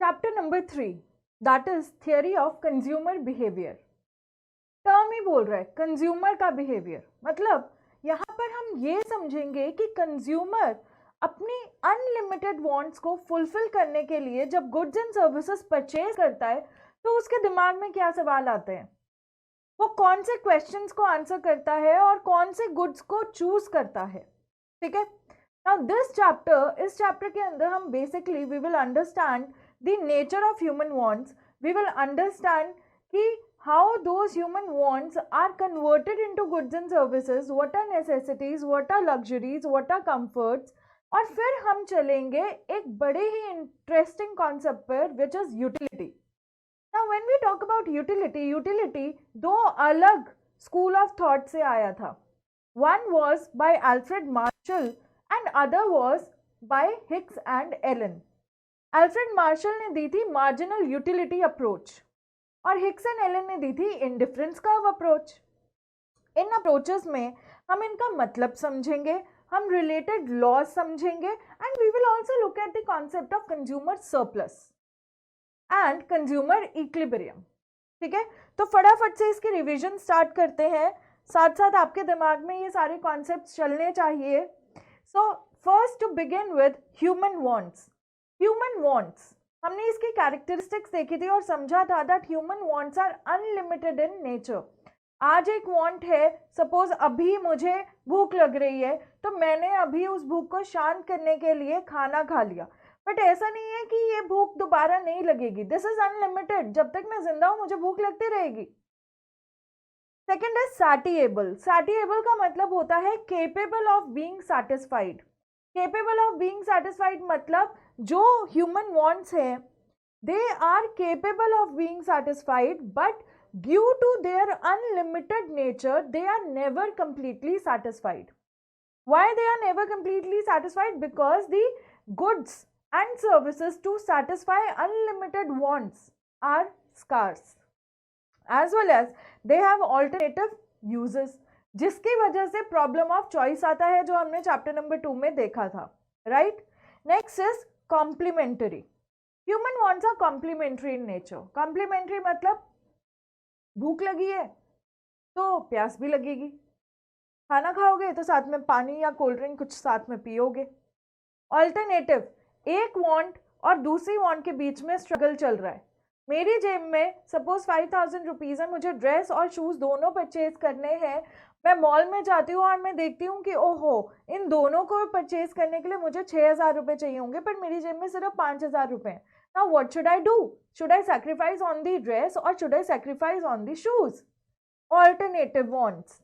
Chapter number 3 that is theory of consumer behaviour. Term ही बोल रहा है कंज्यूमर का बिहेवियर, मतलब यहाँ पर हम ये समझेंगे कि कंज्यूमर अपनी अनलिमिटेड वांट्स को फुलफिल करने के लिए जब गुड्स एंड सर्विसेज परचेज करता है तो उसके दिमाग में क्या सवाल आते हैं, वो कौन से क्वेश्चंस को आंसर करता है और कौन से गुड्स को चूज करता है। ठीक है, नाउ दिस चैप्टर, इस चैप्टर के अंदर हम basically we will understand the nature of human wants, we will understand कि how those human wants are converted into goods and services, what are necessities, what are luxuries, what are comforts, और फिर हम चलेंगे एक बड़े ही interesting concept पर which is utility. Now when we talk about utility दो अलग स्कूल ऑफ थॉट से आया था। One was by Alfred Marshall and other was by Hicks and Allen. Alfred Marshall ने दी थी marginal utility approach और हिक्स एंड एलन ने दी थी इंडिफरेंस कर्व अप्रोच। इन अप्रोचेस में हम इनका मतलब समझेंगे, हम रिलेटेड लॉज समझेंगे and we will also look at the concept of consumer surplus and consumer equilibrium. ठीक है, तो फटाफट से इसकी रिवीजन स्टार्ट करते हैं, साथ साथ आपके दिमाग में ये सारे कॉन्सेप्ट्स चलने चाहिए। So first to begin with human wants. Human wants, हमने इसकी कैरेक्टरिस्टिक्स देखी थी और समझा था that human wants are unlimited in nature. आज एक वांट है, सपोज अभी मुझे भूख लग रही है तो मैंने अभी उस भूख को शांत करने के लिए खाना खा लिया, बट ऐसा नहीं है कि ये भूख दोबारा नहीं लगेगी। दिस इज अनलिमिटेड, जब तक मैं जिंदा हूं मुझे भूख लगती रहेगी। Second is सैटिएबल। सैटिएबल का मतलब होता है capable of being satisfied. Capable of being satisfied मतलब जो ह्यूमन वांट्स हैं they are capable of being satisfied but due to their unlimited nature they are never completely satisfied. Why they are never completely satisfied? Because the goods and services to satisfy unlimited wants are scarce, as well as they have alternative uses, जिसकी वजह से problem of choice आता है जो हमने chapter number 2 में देखा था। Right, next is complementary. Human wants are complementary in nature. Complementary मतलब भूख लगी है तो प्यास भी लगेगी, खाना खाओगे तो साथ में पानी या कोल्ड ड्रिंक कुछ साथ में पियोगे। ऑल्टरनेटिव, एक वांट और दूसरी वांट के बीच में स्ट्रगल चल रहा है। मेरी जेब में सपोज 5000 रुपीज़ है, मुझे ड्रेस और शूज़ दोनों परचेज करने हैं। मैं मॉल में जाती हूँ और मैं देखती हूँ कि ओहो इन दोनों को परचेज करने के लिए मुझे 6000 रुपये चाहिए होंगे, पर मेरी जेब में सिर्फ 5000 रुपये हैं। Now what should I do? Should I sacrifice on the dress और should I sacrifice on the shoes? Alternative wants.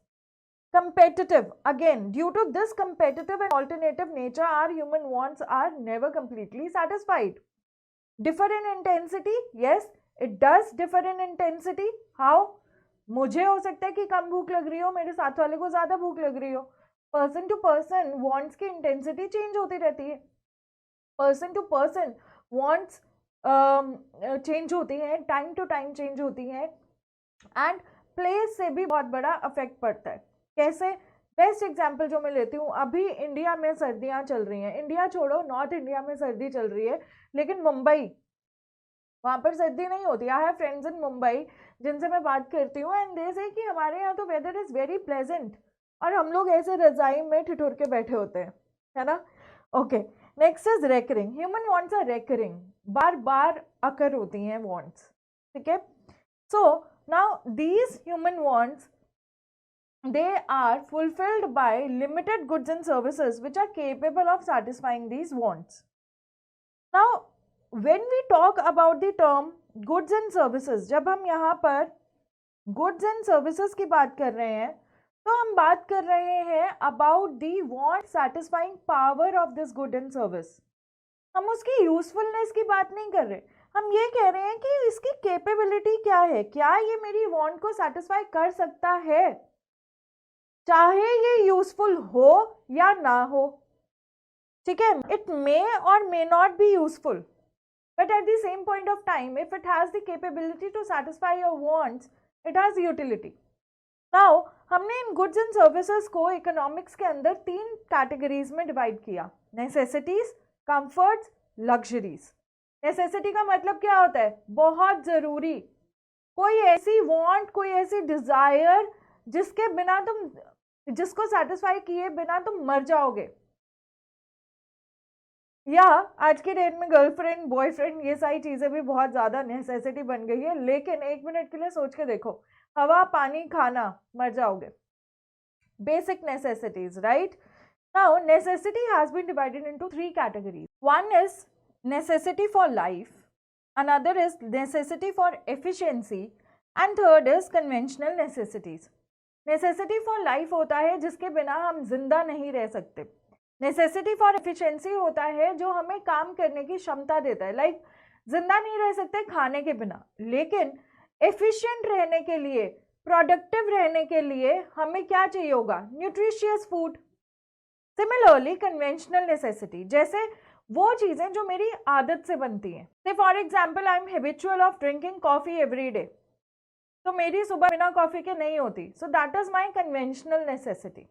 Competitive, again due to this competitive and alternative nature our human wants are never completely satisfied. Differ in intensity, yes it does differ in intensity. How? मुझे हो सकता है कि कम भूख लग रही हो, मेरे साथ वाले को ज़्यादा भूख लग रही हो। पर्सन टू पर्सन वॉन्ट्स की इंटेंसिटी चेंज होती रहती है, person to person wants change होती हैं, टाइम टू टाइम चेंज होती हैं एंड प्लेस से भी बहुत बड़ा अफेक्ट पड़ता है। कैसे? बेस्ट एग्जाम्पल जो मैं लेती हूँ, अभी इंडिया में सर्दियाँ चल रही हैं, इंडिया छोड़ो नॉर्थ इंडिया में सर्दी चल रही है, लेकिन मुंबई वहाँ पर सर्दी नहीं होती। आई हैव फ्रेंड्स इन मुंबई जिनसे मैं बात करती हूँ एंड दे से कि हमारे यहाँ तो वेदर इज़ वेरी प्लेजेंट और हम लोग ऐसे रजाई में ठिठुर के बैठे होते हैं, है ना। Okay, next is recurring. Human wants are recurring, बार बार अकर होती हैं वांट्स। ठीक है, so now these human wants they are fulfilled by limited goods and services which are capable of satisfying these wants. Now when we talk about the term goods and services, जब हम यहाँ पर goods and services की बात कर रहे हैं तो हम बात कर रहे हैं about the want satisfying power of this good and service। हम उसकी यूजफुलनेस की बात नहीं कर रहे, हम ये कह रहे हैं कि इसकी कैपेबिलिटी क्या है, क्या ये मेरी वांट को सेटिस्फाई कर सकता है, चाहे ये यूजफुल हो या ना हो। ठीक है, इट मे और may not be useful, but at the same point of time if it has the capability to satisfy your wants it has utility. Now हमने इन गुड्स एंड सर्विसेज को इकोनॉमिक्स के अंदर 3 कैटेगरीज में divide किया, necessities, comforts, luxuries. Necessity का मतलब क्या होता है? बहुत जरूरी, कोई ऐसी वांट, कोई ऐसी डिजायर जिसके बिना तुम, जिसको सेटिस्फाई किए बिना तुम मर जाओगे। या आज के डेट में गर्लफ्रेंड, बॉयफ्रेंड, ये सारी चीजें भी बहुत ज्यादा नेसेसिटी बन गई है। लेकिन एक मिनट के लिए सोच के देखो, हवा, पानी, खाना, मर जाओगे, basic necessities, right? Now, necessity has been divided into three categories. One is necessity for life, another is necessity for efficiency, and third is conventional necessities. Necessity for life होता है जिसके बिना हम जिंदा नहीं रह सकते। Necessity for efficiency होता है जो हमें काम करने की क्षमता देता है, लाइक जिंदा नहीं रह सकते खाने के बिना, लेकिन एफिशिएंट रहने के लिए, प्रोडक्टिव रहने के लिए हमें क्या चाहिए होगा? Nutritious food. Similarly conventional necessity, जैसे वो चीजें जो मेरी आदत से बनती हैं। Say for example I am habitual of drinking coffee every day, तो मेरी सुबह बिना कॉफी के नहीं होती, so that is my conventional necessity.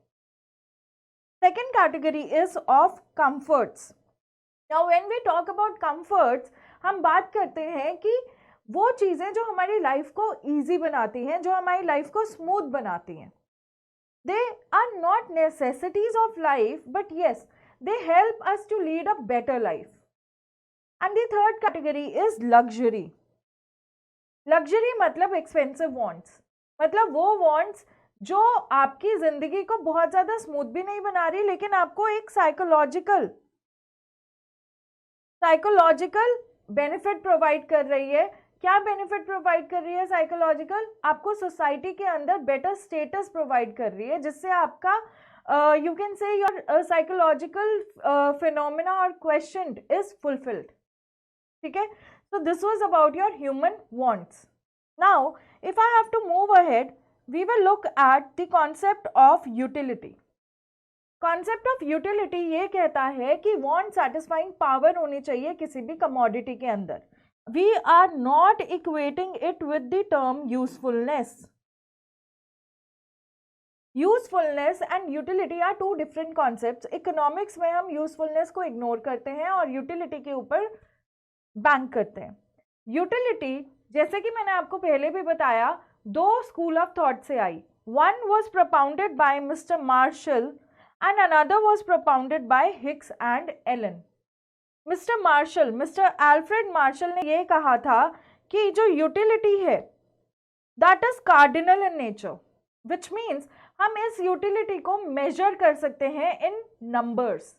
Second category is of comforts. Now when we talk about comforts, हम बात करते हैं कि वो चीजें जो हमारी लाइफ को इजी बनाती हैं, जो हमारी लाइफ को स्मूथ बनाती हैं। They are not necessities of life, but yes, they help us to lead a better life. And the third category is luxury. Luxury मतलब expensive wants, मतलब वो wants जो आपकी जिंदगी को बहुत ज्यादा स्मूथ भी नहीं बना रही, लेकिन आपको एक साइकोलॉजिकल बेनिफिट प्रोवाइड कर रही है। क्या बेनिफिट प्रोवाइड कर रही है साइकोलॉजिकल? आपको सोसाइटी के अंदर बेटर स्टेटस प्रोवाइड कर रही है, जिससे आपका you can say your psychological phenomena और क्वेश्चन इज फुलफिल्ड। ठीक है, so this was about your human wants. Now if I have to move ahead, we will look at the concept of utility. Concept of utility ये कहता है कि want satisfying power होनी चाहिए किसी भी कमोडिटी के अंदर। We are not equating it with the term usefulness. Usefulness and utility are two different concepts. Economics में हम usefulness को ignore करते हैं और utility के ऊपर बैंक करते हैं। Utility, जैसे कि मैंने आपको पहले भी बताया, दो स्कूल ऑफ थॉट से आई। One was propounded by Mr. Marshall and another was propounded by Hicks and Allen. Mister Marshall, mister Alfred Marshall ने ये कहा था कि जो यूटिलिटी है that is cardinal in nature, which means हम इस यूटिलिटी को मेजर कर सकते हैं in numbers,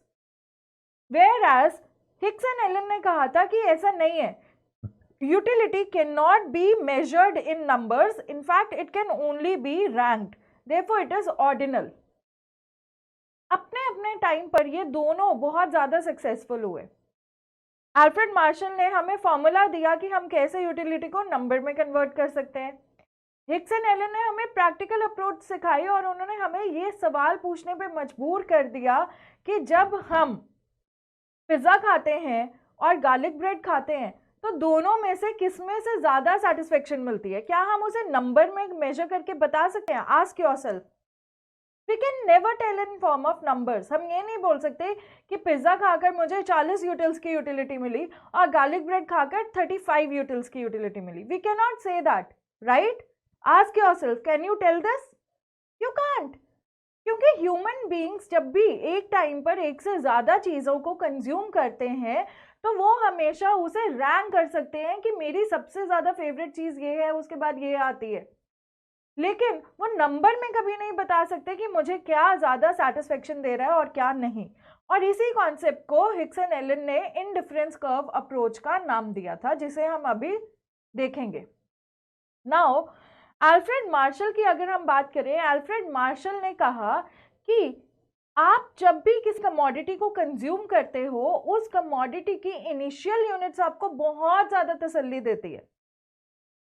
whereas Hicks and Allen ने कहा था कि ऐसा नहीं है, utility cannot be measured in numbers, in fact it can only be ranked, therefore it is ordinal. अपने अपने टाइम पर ये दोनों बहुत ज्यादा सक्सेसफुल हुए। अल्फ्रेड मार्शल ने हमें फॉर्मूला दिया कि हम कैसे यूटिलिटी को नंबर में कन्वर्ट कर सकते हैं। हिक्स एंड एलन ने हमें प्रैक्टिकल अप्रोच सिखाई और उन्होंने हमें ये सवाल पूछने पे मजबूर कर दिया कि जब हम पिज्ज़ा खाते हैं और गार्लिक ब्रेड खाते हैं तो दोनों में से किसमें से ज़्यादा सेटिस्फेक्शन मिलती है? क्या हम उसे नंबर में मेजर करके बता सकते हैं? Ask yourself. We can never tell in form of numbers. हम ये नहीं बोल सकते कि पिज्जा खाकर मुझे 40 यूटिल्स की यूटिलिटी मिली और गार्लिक ब्रेड खाकर 35 यूटिल्स की यूटिलिटी मिली। We cannot say that, right? Ask yourself, can you tell this? You can't. क्योंकि ह्यूमन बीइंग्स जब भी एक टाइम पर एक से ज़्यादा चीज़ों को कंज्यूम करते हैं तो वो हमेशा उसे रैंक कर सकते हैं कि मेरी सबसे ज़्यादा फेवरेट चीज़ ये है, उसके बाद ये आती है, लेकिन वो नंबर में कभी नहीं बता सकते कि मुझे क्या ज़्यादा सेटिस्फेक्शन दे रहा है और क्या नहीं। और इसी कॉन्सेप्ट को हिक्स एंड एलन ने इंडिफरेंस कर्व अप्रोच का नाम दिया था, जिसे हम अभी देखेंगे। नाउ अल्फ्रेड मार्शल की अगर हम बात करें, अल्फ्रेड मार्शल ने कहा कि आप जब भी किस कमोडिटी को कंज्यूम करते हो, उस कमोडिटी की इनिशियल यूनिट्स आपको बहुत ज़्यादा तसल्ली देती है,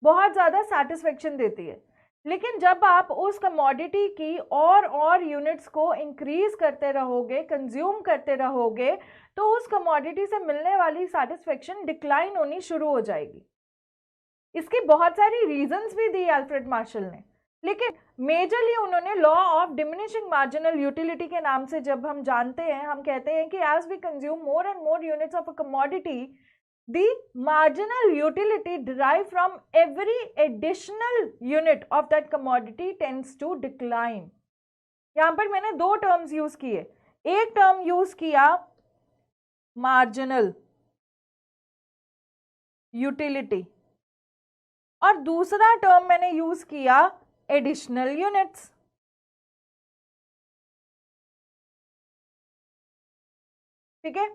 बहुत ज़्यादा सेटिस्फेक्शन देती है, लेकिन जब आप उस कमोडिटी की और यूनिट्स को इंक्रीज करते रहोगे, कंज्यूम करते रहोगे, तो उस कमोडिटी से मिलने वाली सेटिस्फेक्शन डिक्लाइन होनी शुरू हो जाएगी। इसकी बहुत सारी रीजंस भी दी अल्फ्रेड मार्शल ने, लेकिन मेजरली उन्होंने law of diminishing marginal utility के नाम से जब हम जानते हैं, हम कहते हैं कि as we consume more and more units of a commodity, the marginal utility derived from every additional unit of that commodity tends to decline. यहां पर मैंने दो टर्म्स यूज किए, एक टर्म यूज किया मार्जिनल यूटिलिटी और दूसरा टर्म मैंने यूज किया एडिशनल यूनिट्स. ठीक है,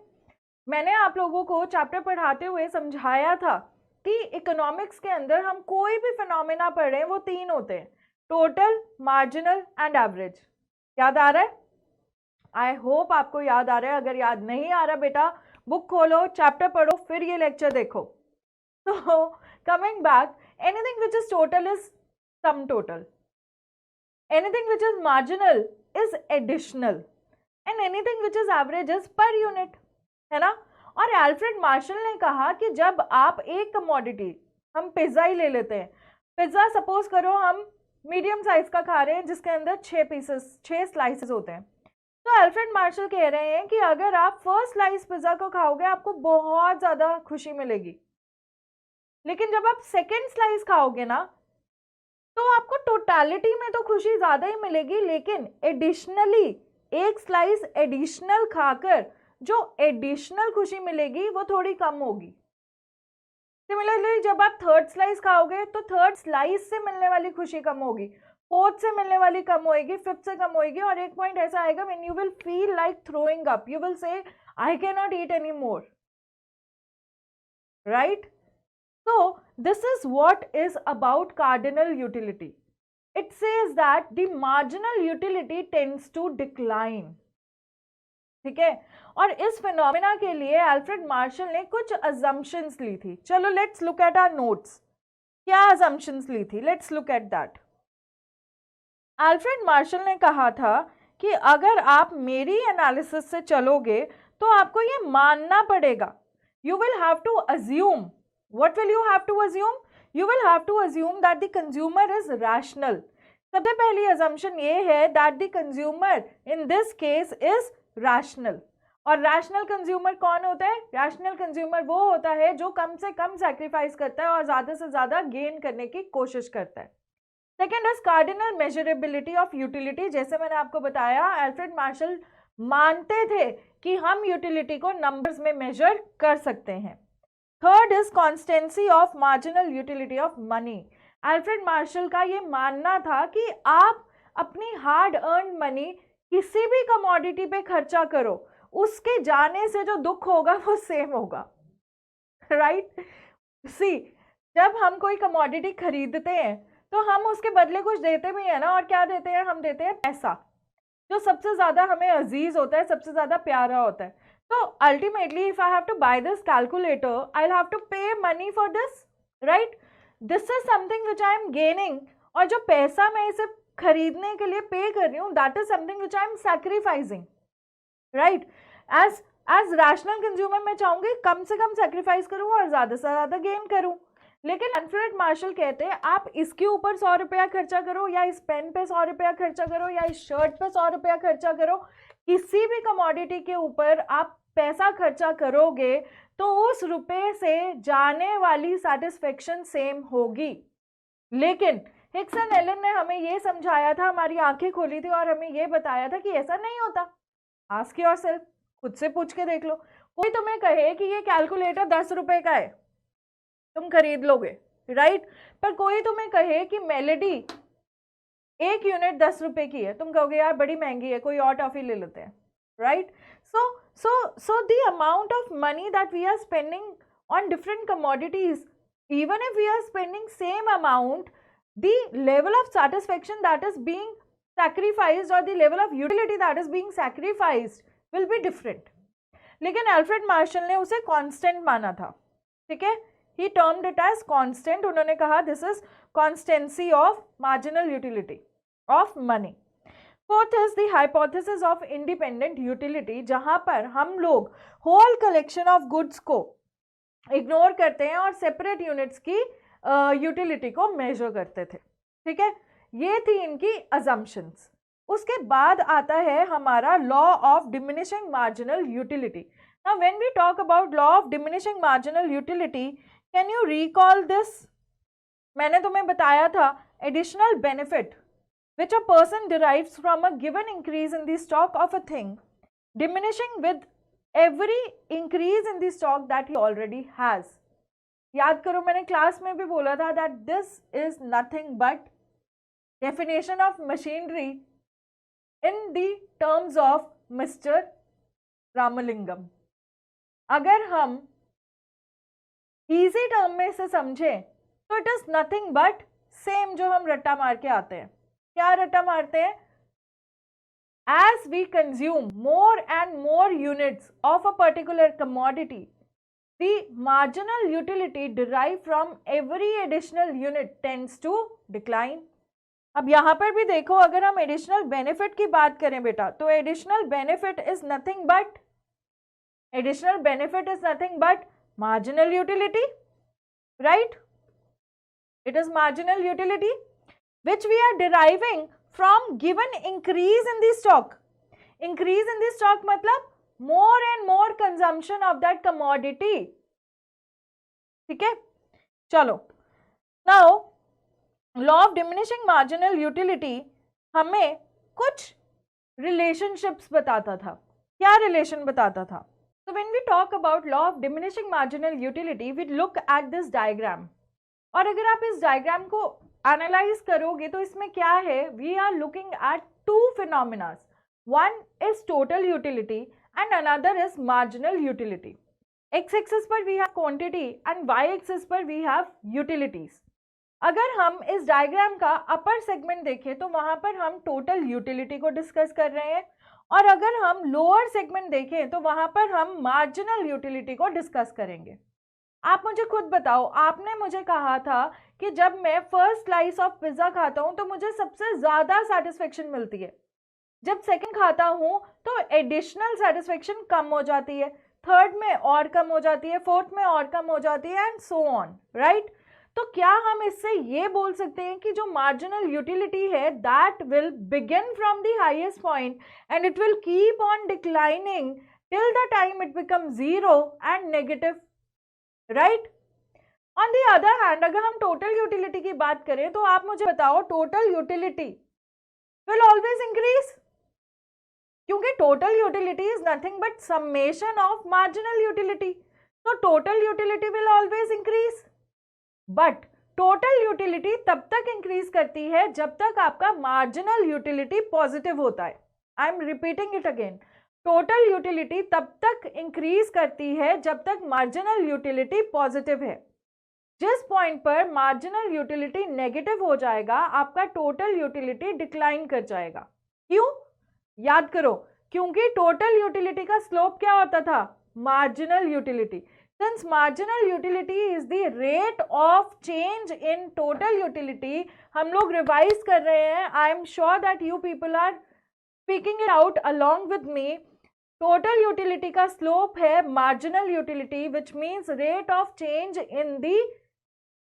मैंने आप लोगों को चैप्टर पढ़ाते हुए समझाया था कि इकोनॉमिक्स के अंदर हम कोई भी फिनोमेना पढ़ रहे हैं वो तीन होते हैं, टोटल, मार्जिनल एंड एवरेज. याद आ रहा है? आई होप आपको याद आ रहा है. अगर याद नहीं आ रहा बेटा, बुक खोलो, चैप्टर पढ़ो, फिर ये लेक्चर देखो. तो coming back, anything which is total is sum total, anything which is marginal is additional and anything which is average is per unit, है ना. और अल्फ्रेड मार्शल ने कहा कि जब आप एक कमोडिटी, हम पिज्जा ही ले लेते हैं, पिज्जा सपोज करो हम मीडियम साइज का खा रहे हैं जिसके अंदर 6 स्लाइसेस होते हैं, तो अल्फ्रेड मार्शल कह रहे हैं कि अगर आप फर्स्ट स्लाइस पिज्जा को खाओगे आपको बहुत ज्यादा खुशी मिलेगी, लेकिन जब आप सेकेंड स्लाइस खाओगे ना तो आपको टोटालिटी में तो खुशी ज्यादा ही मिलेगी, लेकिन एडिशनली एक स्लाइस एडिशनल खाकर जो एडिशनल खुशी मिलेगी वो थोड़ी कम होगी. सिमिलरली जब आप थर्ड स्लाइस खाओगे तो थर्ड स्लाइस से मिलने वाली खुशी कम होगी, फोर्थ से मिलने वाली कम होएगी, फिफ्थ से कम होएगी, और एक पॉइंट ऐसा आएगा when you will feel like throwing up, you will say I can not eat any more, right. So this is what is about cardinal utility. It says that the marginal utility tends to decline. ठीक है, और इस phenomena के लिए Alfred Marshall ने कुछ assumptions ली थी. चलो let's look at our notes. क्या assumptions ली थी? Let's look at that. Alfred Marshall ने कहा था कि अगर आप मेरी एनालिसिस से चलोगे तो आपको ये मानना पड़ेगा, you will have to assume. What will you have to assume? You will have to assume that the consumer is rational. सबसे पहली assumption ये है that the consumer in this case is rational. और rational consumer कौन होता है? Rational consumer वो होता है जो कम से कम sacrifice करता है और ज़्यादा से ज़्यादा gain करने की कोशिश करता है. Second is cardinal measurability of utility. जैसे मैंने आपको बताया, अल्फ्रेड मार्शल मानते थे कि हम यूटिलिटी को नंबर्स में मेजर कर सकते हैं. Third is constituency of marginal utility of money. Alfred Marshall का ये मानना था कि आप अपनी हार्ड अर्न मनी किसी भी कमोडिटी पे खर्चा करो, उसके जाने से जो दुख होगा वो सेम होगा, राइट. सी, जब हम कोई कमोडिटी खरीदते हैं तो हम उसके बदले कुछ देते भी हैं ना, और क्या देते हैं? हम देते हैं पैसा, जो सबसे ज्यादा हमें अजीज होता है, सबसे ज्यादा प्यारा होता है. So ultimately, if I have to buy this calculator, I'll have to pay money for this, right? This is something which I am gaining. और जो पैसा मैं इसे खरीदने के लिए पे कर रही हूँ, that is something which I am sacrificing, right? As rational consumer मैं चाहूँगी कम से कम sacrifice करूँ और ज़्यादा से ज़्यादा गेन करूँ. लेकिन अल्फ्रेड मार्शल कहते हैं आप इसके ऊपर 100 रुपया खर्चा करो, या इस पेन पे 100 रुपया खर्चा करो, या इस शर्ट पे 100 रुपया खर्चा करो, किसी भी कमोडिटी के ऊपर आप पैसा खर्चा करोगे तो उस रुपए से जाने वाली सेटिस्फेक्शन सेम होगी. लेकिन हिक्स एंड एलन ने हमें ये समझाया था, हमारी आंखें खोली थी और हमें ये बताया था कि ऐसा नहीं होता. आस्क योरसेल्फ, खुद से पूछ के देख लो. कोई तुम्हें कहे कि ये कैलकुलेटर 10 रुपए का है, तुम खरीद लोगे, राइट. पर कोई तुम्हें कहे कि मेलेडी एक यूनिट 10 रुपए की है, तुम कहोगे यार बड़ी महंगी है, कोई और टॉफी ले लेते हैं, right. So the amount of money that we are spending on different commodities, even if we are spending same amount, the level of satisfaction that is being sacrificed or the level of utility that is being sacrificed will be different. लेकिन Alfred Marshall ने उसे constant माना था, ठीक है. He termed it as constant. उन्होंने कहा this is constancy of marginal utility of money. Fourth is the hypothesis of independent utility, जहां पर हम लोग होल कलेक्शन ऑफ गुड्स को इग्नोर करते हैं और सेपरेट यूनिट्स की यूटिलिटी को मेजर करते थे, ठीक है. ये थी इनकी अजम्पशंस. उसके बाद आता है हमारा law of diminishing marginal utility. Now when we talk about law of diminishing marginal utility, can you recall this? मैंने तुम्हें बताया था additional benefit which a person derives from a given increase in the stock of a thing diminishing with every increase in the stock that he already has. याद करो मैंने class में भी बोला था that this is nothing but definition of machinery in the terms of Mr. Ramalingam. अगर हम easy term में से समझें तो it is nothing but same जो हम रट्टा मार के आते हैं. क्या रट्टा मारते हैं? As we consume more and more units of a particular commodity, the marginal utility derived from every additional unit tends to decline. अब यहाँ पर भी देखो, अगर हम एडिशनल बेनिफिट की बात करें बेटा, तो additional benefit is nothing but marginal utility, right? It is marginal utility which we are deriving from given increase in the stock. Increase in the stock मतलब more and more consumption of that commodity. ठीक है, चलो. Now law of diminishing marginal utility हमें कुछ relationships बताता था. क्या relation बताता था? So when we talk about law of diminishing marginal utility, we look at this diagram. और अगर आप इस डायग्राम को एनालाइज करोगे तो इसमें क्या है? We are looking at two phenomena. One is total utility and another is marginal utility. X axis पर we have quantity and y axis पर वी हैव यूटिलिटीज. अगर हम इस डायग्राम का अपर सेगमेंट देखें तो वहां पर हम टोटल यूटिलिटी को डिस्कस कर रहे हैं, और अगर हम लोअर सेगमेंट देखें तो वहां पर हम मार्जिनल यूटिलिटी को डिस्कस करेंगे. आप मुझे खुद बताओ, आपने मुझे कहा था कि जब मैं फर्स्ट स्लाइस ऑफ पिज्जा खाता हूं तो मुझे सबसे ज्यादा सेटिस्फेक्शन मिलती है. जब सेकंड खाता हूं तो एडिशनल सेटिस्फेक्शन कम हो जाती है, थर्ड में और कम हो जाती है, फोर्थ में और कम हो जाती है, एंड सो ऑन, राइट? तो क्या हम इससे ये बोल सकते हैं कि जो मार्जिनल यूटिलिटी है that will begin from the highest point and it will keep on declining till the time it become zero and negative, right? On the other hand अगर हम टोटल यूटिलिटी की बात करें तो आप मुझे बताओ total utility will always increase, क्योंकि total utility is nothing but summation of marginal utility. तो total utility will always increase, but total utility तब तक इंक्रीज करती है जब तक आपका मार्जिनल यूटिलिटी पॉजिटिव होता है. आई am repeating it again. Total utility तब तक इंक्रीज करती है जब तक मार्जिनल यूटिलिटी पॉजिटिव है. जिस पॉइंट पर मार्जिनल यूटिलिटी नेगेटिव हो जाएगा आपका टोटल यूटिलिटी डिक्लाइन कर जाएगा. क्यों? याद करो, क्योंकि टोटल यूटिलिटी का स्लोप क्या होता था? Marginal utility. Since marginal utility is the rate of change in total utility, हम लोग रिवाइज कर रहे हैं. I am sure that you people are speaking it out along with me. Total utility का slope है marginal utility, which means rate of change in the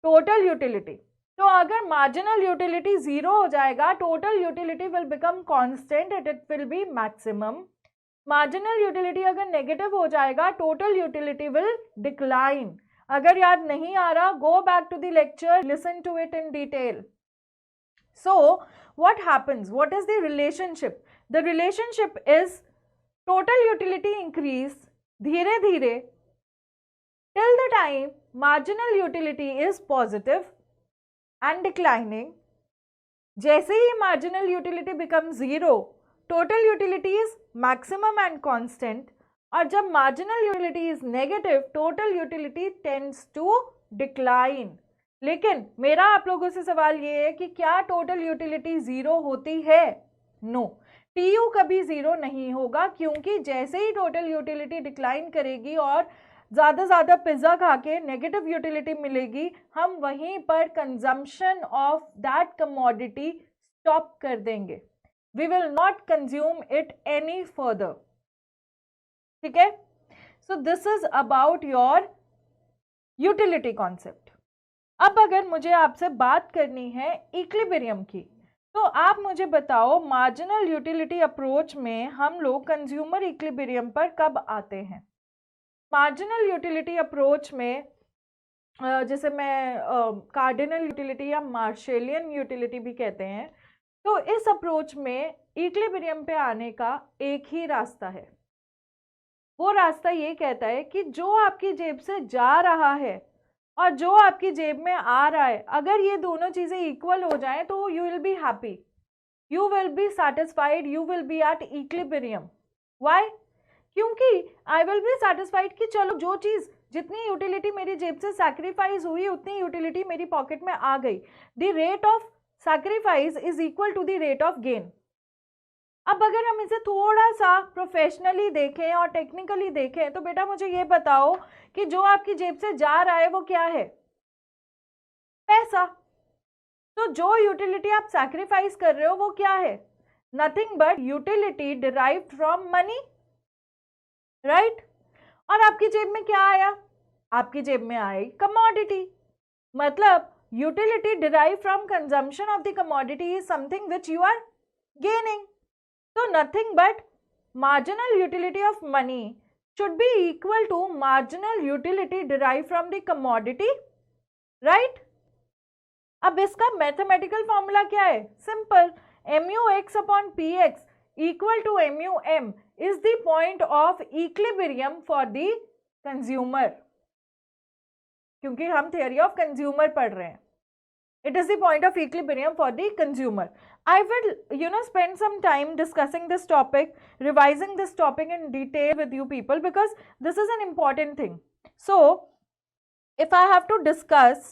total utility. तो अगर marginal utility zero हो जाएगा, total utility will become constant and it will be maximum. Marginal utility अगर negative हो जाएगा total utility will decline. अगर याद नहीं आ रहा, go back to the lecture, listen to it in detail. So what happens, what is the relationship? The relationship is total utility increase धीरे धीरे till the time marginal utility is positive and declining. जैसे ही marginal utility become zero, total utility is maximum and constant, और जब marginal utility is negative total utility tends to decline. लेकिन मेरा आप लोगों से सवाल ये है कि क्या टोटल यूटिलिटी जीरो होती है? नो, टीयू कभी जीरो नहीं होगा, क्योंकि जैसे ही टोटल यूटिलिटी डिक्लाइन करेगी और ज़्यादा पिज्ज़ा खा के नेगेटिव यूटिलिटी मिलेगी, हम वहीं पर consumption of that commodity stop कर देंगे. We will not consume it any further. ठीक है? So this is about your utility concept. अब अगर मुझे आपसे बात करनी है इक्विलिब्रियम की, तो आप मुझे बताओ मार्जिनल यूटिलिटी अप्रोच में हम लोग कंज्यूमर इक्विलिब्रियम पर कब आते हैं? मार्जिनल यूटिलिटी अप्रोच में जैसे मैं कार्डिनल यूटिलिटी या मार्शेलियन यूटिलिटी भी कहते हैं, तो इस अप्रोच में इक्विलिब्रियम पे आने का एक ही रास्ता है। वो रास्ता ये कहता है कि जो आपकी जेब से जा रहा है और जो आपकी जेब में आ रहा है, अगर ये दोनों चीजें इक्वल हो जाएं तो you will be happy, you will be satisfied, you will be at equilibrium. Why? क्योंकि आई विल बी सेटिस्फाइड कि चलो जो चीज जितनी यूटिलिटी मेरी जेब से सैक्रिफाइस हुई उतनी यूटिलिटी मेरी पॉकेट में आ गई। The rate of sacrifice is equal to the rate of gain. अब अगर हम इसे थोड़ा सा प्रोफेशनली देखें और टेक्निकली देखें तो बेटा मुझे ये बताओ कि जो आपकी जेब से जा रहा है वो क्या है? पैसा। तो जो यूटिलिटी आप सैक्रिफाइस कर रहे हो वो क्या है? Nothing but utility derived from money, right? और आपकी जेब में क्या आया? आपकी जेब में आई कमोडिटी। मतलब utility derive from consumption of the commodity is something which you are gaining. So nothing but marginal utility of money should be equal to marginal utility derived from the commodity, right? अब इसका mathematical formula क्या है? Simple, MUX upon PX equal to MUM is the point of equilibrium for the consumer। क्योंकि हम theory of consumer पढ़ रहे हैं, it is the point of equilibrium for the consumer। I will spend some time discussing this topic, revising this topic in detail with you people because this is an important thing। So if I have to discuss,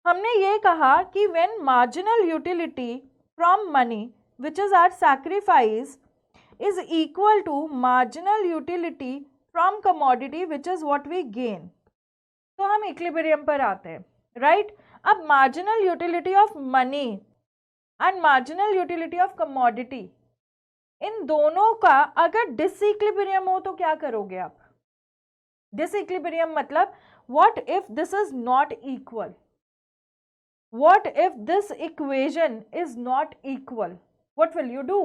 हमने ये कहा कि when marginal utility from money which is our sacrifice is equal to marginal utility from commodity which is what we gain, तो हम equilibrium पर आते हैं, right? अब marginal utility of money and marginal utility of commodity, इन दोनों का अगर डिसइक्विलिब्रियम हो तो क्या करोगे आप? डिसइक्विलिब्रियम मतलब what if this is not equal, what if this equation is not equal, what will you do?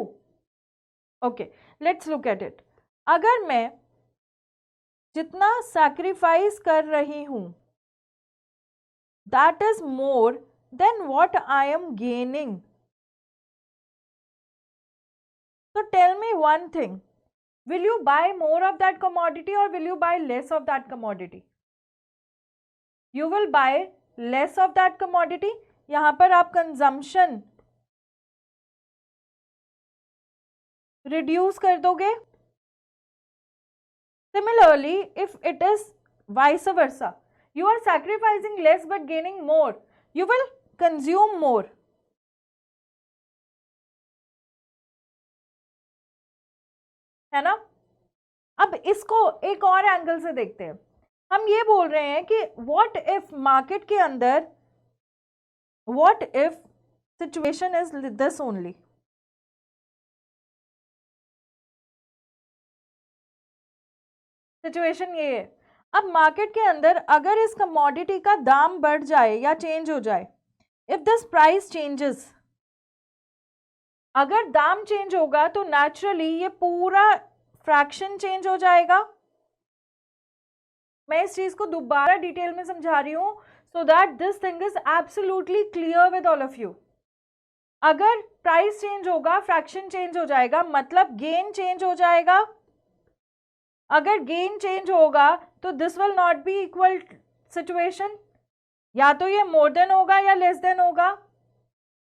Okay, let's look at it. अगर मैं जितना सैक्रिफाइस कर रही हूं that is more than what I am gaining, so tell me one thing, will you buy more of that commodity or will you buy less of that commodity? You will buy less of that commodity। यहां पर आप consumption reduce कर दोगे। Similarly, if it is vice versa, you are sacrificing less but gaining more, you will consume more। है ना? अब इसको एक और एंगल से देखते हैं। हम ये बोल रहे हैं कि व्हाट इफ मार्केट के अंदर, what if situation is this only, situation ये है, अब मार्केट के अंदर अगर इस कमोडिटी का दाम बढ़ जाए या चेंज हो जाए, इफ दिस प्राइस चेंजेस, अगर दाम चेंज होगा तो नेचुरली ये पूरा फ्रैक्शन चेंज हो जाएगा। मैं इस चीज को दोबारा डिटेल में समझा रही हूं so that this thing is absolutely clear with all of you. अगर प्राइस चेंज होगा फ्रैक्शन चेंज हो जाएगा, मतलब गेन चेंज हो जाएगा। अगर गेन चेंज होगा तो this will not be equal situation, या तो ये मोर देन होगा या लेस देन होगा।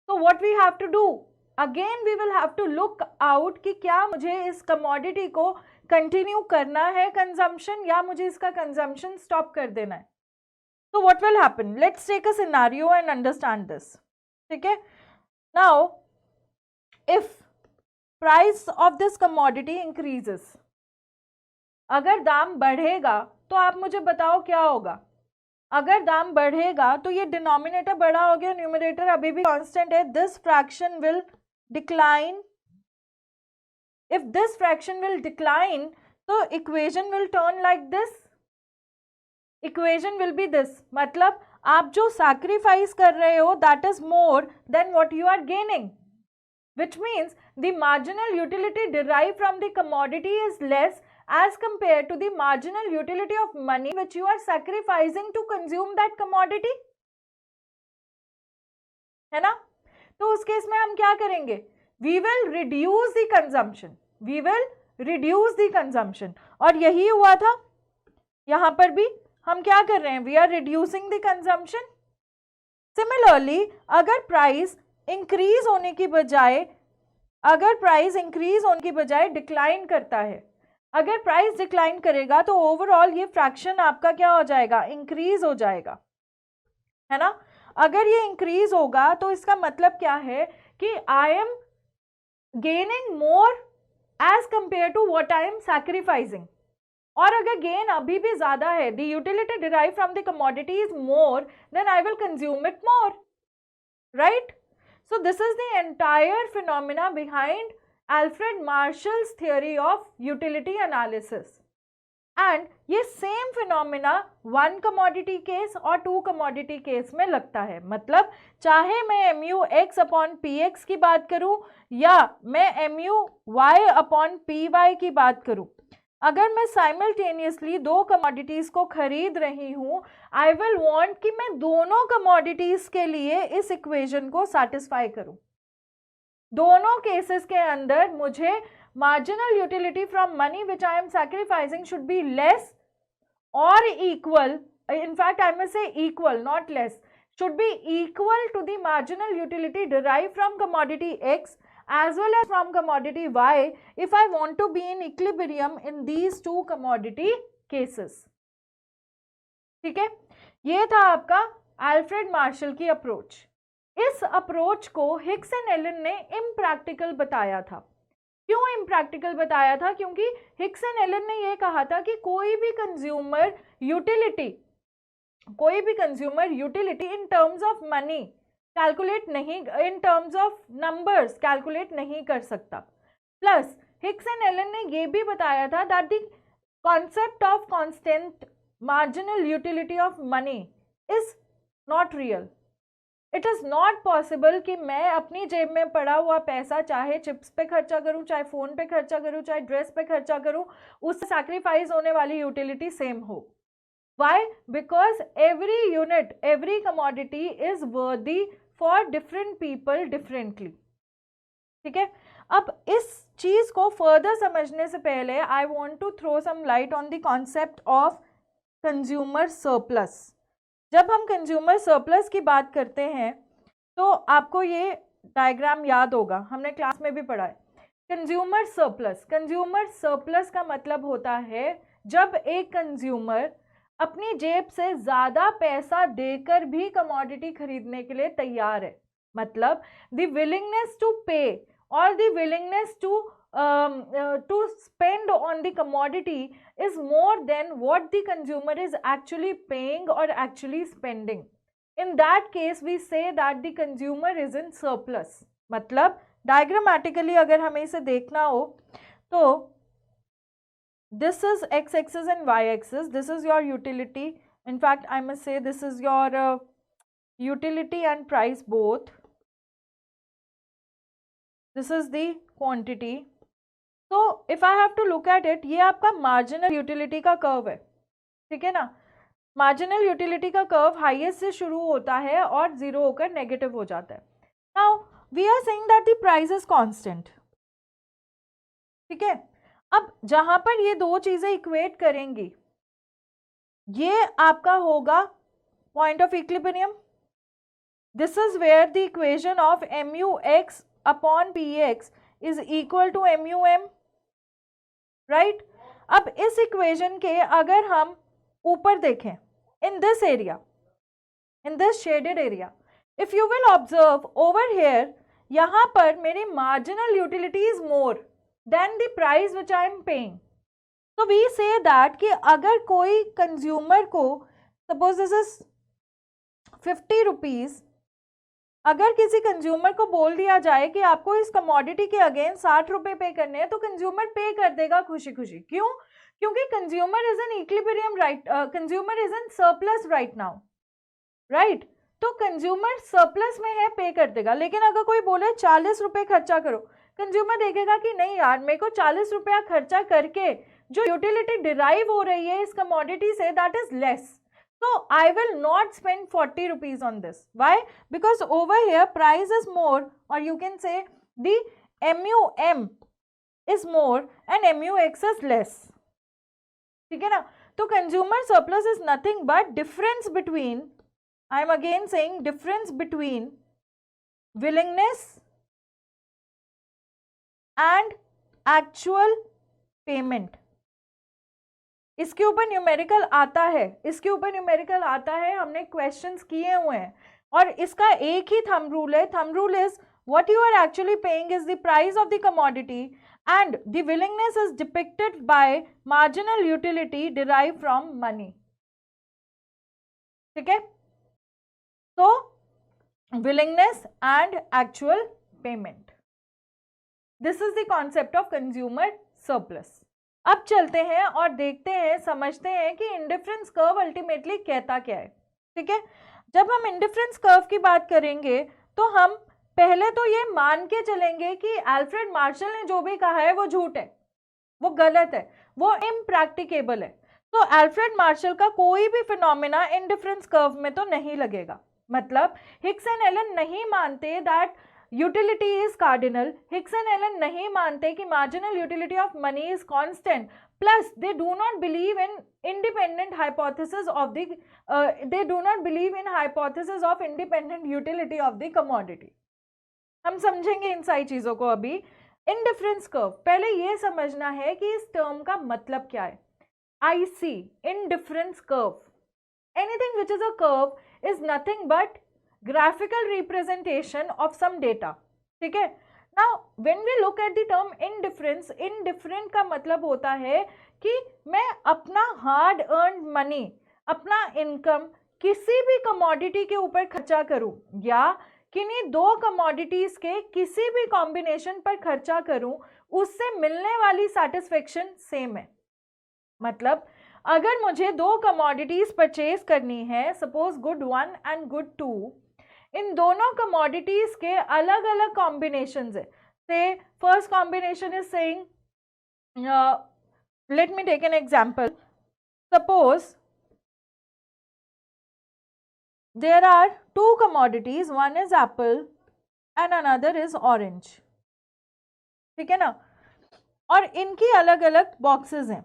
तो what we have to do, again we will have to look out कि क्या मुझे इस कमोडिटी को कंटिन्यू करना है कंजम्पशन या मुझे इसका कंजम्पशन स्टॉप कर देना है। तो what will happen, let's take a scenario and understand this. ठीक है, now if price of this commodity increases, अगर दाम बढ़ेगा तो आप मुझे बताओ क्या होगा। अगर दाम बढ़ेगा तो ये डिनोमिनेटर बड़ा हो गया, न्यूमरेटर अभी भी कांस्टेंट है, this fraction will decline. If this fraction will decline तो equation will turn like this, equation will be this, मतलब आप जो सैक्रिफाइस कर रहे हो that is more than what you are gaining, which means the marginal utility derived from the commodity is less as compared to the marginal utility of money which you are sacrificing to consume that commodity, है ना? तो उस case में हम क्या करेंगे? We will reduce the consumption, we will reduce the consumption, और यही हुआ था यहाँ पर भी। हम क्या कर रहे हैं? We are reducing the consumption. Similarly, अगर प्राइस इंक्रीज होने की बजाय डिक्लाइन करता है, अगर प्राइस डिक्लाइन करेगा तो ओवरऑल ये फ्रैक्शन आपका क्या हो जाएगा? इंक्रीज हो जाएगा, है ना? अगर ये इंक्रीज होगा तो इसका मतलब क्या है कि I am gaining more as compare to what I am sacrificing, और अगर गेन अभी भी ज्यादा है, the utility derive from the commodity is more, then I will consume it more, right? So this is the entire phenomena behind Alfred Marshall's theory of utility analysis. And ये same phenomena one commodity case और two commodity case में लगता है। मतलब चाहे मैं mu x upon px की बात करूं या मैं mu y upon py की बात करूं, अगर मैं साइमल्टेनियसली दो कमोडिटीज को खरीद रही हूं, आई विल वांट कि मैं दोनों कमोडिटीज के लिए इस इक्वेशन को सेटिस्फाई करूं। दोनों केसेस के अंदर मुझे marginal utility from money which I am sacrificing should be less और equal, in fact I must say equal not less, should be equal to the marginal utility derived from commodity X as well as from commodity Y if I want to be in equilibrium in these two commodity cases. ठीक है, ये था आपका Alfred Marshall की approach. इस approach को Hicks and Allen ने impractical बताया था। क्यों इम्प्रैक्टिकल बताया था? क्योंकि हिक्स एंड एलन ने यह कहा था कि कोई भी consumer utility in terms of money calculate नहीं, in terms of numbers calculate नहीं कर सकता। प्लस हिक्स एंड एलन ने यह भी बताया था that the concept of constant marginal utility of money is not real. It is not possible कि मैं अपनी जेब में पड़ा हुआ पैसा चाहे चिप्स पे खर्चा करूं, चाहे फ़ोन पे खर्चा करूं, चाहे ड्रेस पे खर्चा करूं, उससे सैक्रिफाइस होने वाली यूटिलिटी सेम हो। Why? Because every unit, every commodity is worthy for different people differently. ठीक है, अब इस चीज़ को फर्दर समझने से पहले I want to throw some light on the concept of consumer surplus. जब हम कंज्यूमर सरप्लस की बात करते हैं तो आपको ये डायग्राम याद होगा, हमने क्लास में भी पढ़ा है। कंज्यूमर सरप्लस का मतलब होता है जब एक कंज्यूमर अपनी जेब से ज़्यादा पैसा देकर भी कमोडिटी खरीदने के लिए तैयार है। मतलब द विलिंगनेस टू पे और the willingness to spend on the commodity is more than what the consumer is actually paying or actually spending. In that case we say that the consumer is in surplus. मतलब diagrammatically अगर हमें इसे देखना हो तो this is x axis and y axis, this is your utility, in fact I must say this is your utility and price both, this is the quantity. तो if I have to look at it, ये आपका marginal utility का curve है। ठीक है ना, marginal utility का curve highest से शुरू होता है और जीरो होकर नेगेटिव हो जाता है। Now we are saying that the price is constant. ठीक है, अब जहां पर ये दो चीजें इक्वेट करेंगी, ये आपका होगा point of equilibrium. This is where the equation of mu(x) upon px is equal to mu(m), right? अब इस इक्वेशन के अगर हम ऊपर देखें, in this area, in this shaded area, if you will observe over here, यहां पर मेरी marginal utility is more than the price which I am paying. तो वी से दैट कि अगर कोई कंज्यूमर को, सपोज दिस इज 50 रुपीज, अगर किसी कंज्यूमर को बोल दिया जाए कि आपको इस कमोडिटी के अगेंस्ट 60 रुपए पे करने हैं, तो कंज्यूमर पे कर देगा खुशी खुशी। क्यों? क्योंकि consumer is in equilibrium right, consumer is in surplus right now. Right तो कंज्यूमर सरप्लस में है, पे कर देगा। लेकिन अगर कोई बोले 40 रुपए खर्चा करो, कंज्यूमर देखेगा कि नहीं यार, मेरे को 40 रुपया खर्चा करके जो यूटिलिटी डिराइव हो रही है इस कमोडिटी से, that is less, so I will not spend 40 rupees on this. Why? Because over here price is more, or you can say the MUM is more and MUX is less. ठीक है ना? तो consumer surplus is nothing but difference between, I am again saying difference between willingness and actual payment. इसके ऊपर numerical आता है, इसके ऊपर न्यूमेरिकल आता है, हमने क्वेश्चंस किए हुए हैं। और इसका एक ही थंब रूल है, thumb rule is what you are actually paying is the price of the commodity and the willingness is depicted by marginal utility derive from money. ठीक है, तो willingness and actual payment, this is the concept of consumer surplus. अब चलते हैं और देखते हैं, समझते हैं कि इंडिफरेंस कर्व अल्टीमेटली कहता क्या है। ठीक है, जब हम इंडिफरेंस कर्व की बात करेंगे तो हम पहले तो ये मान के चलेंगे कि अल्फ्रेड मार्शल ने जो भी कहा है वो झूठ है, वो गलत है, वो इम्प्रैक्टिकेबल है। तो अल्फ्रेड मार्शल का कोई भी फिनोमेना इंडिफरेंस कर्व में तो नहीं लगेगा। मतलब हिक्स एंड एलन नहीं मानते that utility is cardinal, Hicks and Allen नहीं मानते कि marginal utility of money is constant, plus they do not believe in independent hypothesis of the they do not believe in hypothesis of independent utility of the commodity. हम समझेंगे इन सारी चीजों को अभी। Indifference curve, पहले ये समझना है कि इस टर्म का मतलब क्या है। IC, indifference curve, anything which is a curve is nothing but graphical representation of some data। ठीक है, now when we look at the term indifference, indifferent का मतलब होता है कि मैं अपना हार्ड अर्न्ड मनी, अपना इनकम किसी भी कमोडिटी के ऊपर खर्चा करूं या किन्हीं दो कमोडिटीज के किसी भी कॉम्बिनेशन पर खर्चा करूं, उससे मिलने वाली सेटिस्फेक्शन सेम है। मतलब अगर मुझे दो कमोडिटीज परचेज करनी है, सपोज गुड 1 एंड गुड 2, इन दोनों कमोडिटीज के अलग अलग कॉम्बिनेशंस है। Say first combination is saying, let me take an example, suppose there are two commodities, one is apple and another is orange. ठीक है ना, और इनकी अलग अलग बॉक्सेस हैं।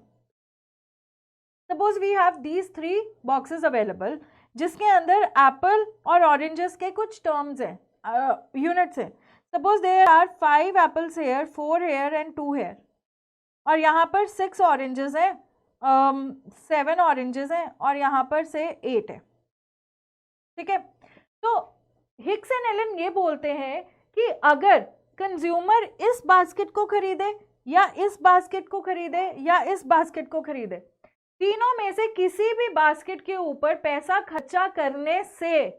Suppose we have these 3 boxes available, जिसके अंदर एप्पल और ऑरेंजेस के कुछ टर्म्स हैं, यूनिट्स हैं। Suppose there are 5 apples here, 4 here and 2 here, और यहाँ पर 6 ऑरेंजेस हैं, 7 ऑरेंजेस हैं, और यहाँ पर से 8 है। ठीक है, तो हिक्स एंड एलन ये बोलते हैं कि अगर कंज्यूमर इस बास्केट को खरीदे या इस बास्केट को खरीदे या इस बास्केट को खरीदे, तीनों में से किसी भी बास्केट के ऊपर पैसा खर्चा करने से,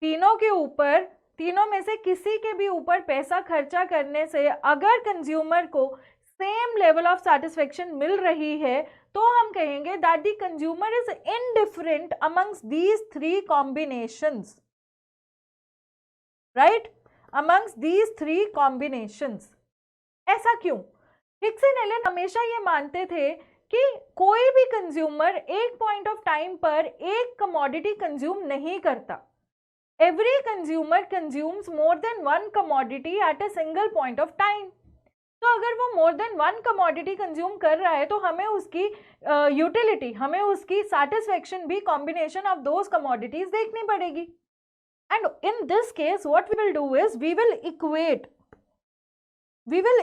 तीनों में से किसी के भी ऊपर पैसा खर्चा करने से अगर कंज्यूमर को सेम लेवल ऑफ सेटिस्फेक्शन मिल रही है, तो हम कहेंगे that the consumer is indifferent amongst these 3 combinations. Right, amongst these 3 combinations. ऐसा क्यों? हिक्स एंड एलन हमेशा ये मानते थे कि कोई भी कंज्यूमर एक पॉइंट ऑफ टाइम पर एक कमोडिटी कंज्यूम नहीं करता। Every consumer consumes more than 1 commodity at a single point of time. तो अगर वो मोर देन 1 कमोडिटी कंज्यूम कर रहा है तो हमें उसकी यूटिलिटी, हमें उसकी सेटिस्फेक्शन भी कॉम्बिनेशन ऑफ दोज कमोडिटीज देखनी पड़ेगी। And in this case what we will do is we will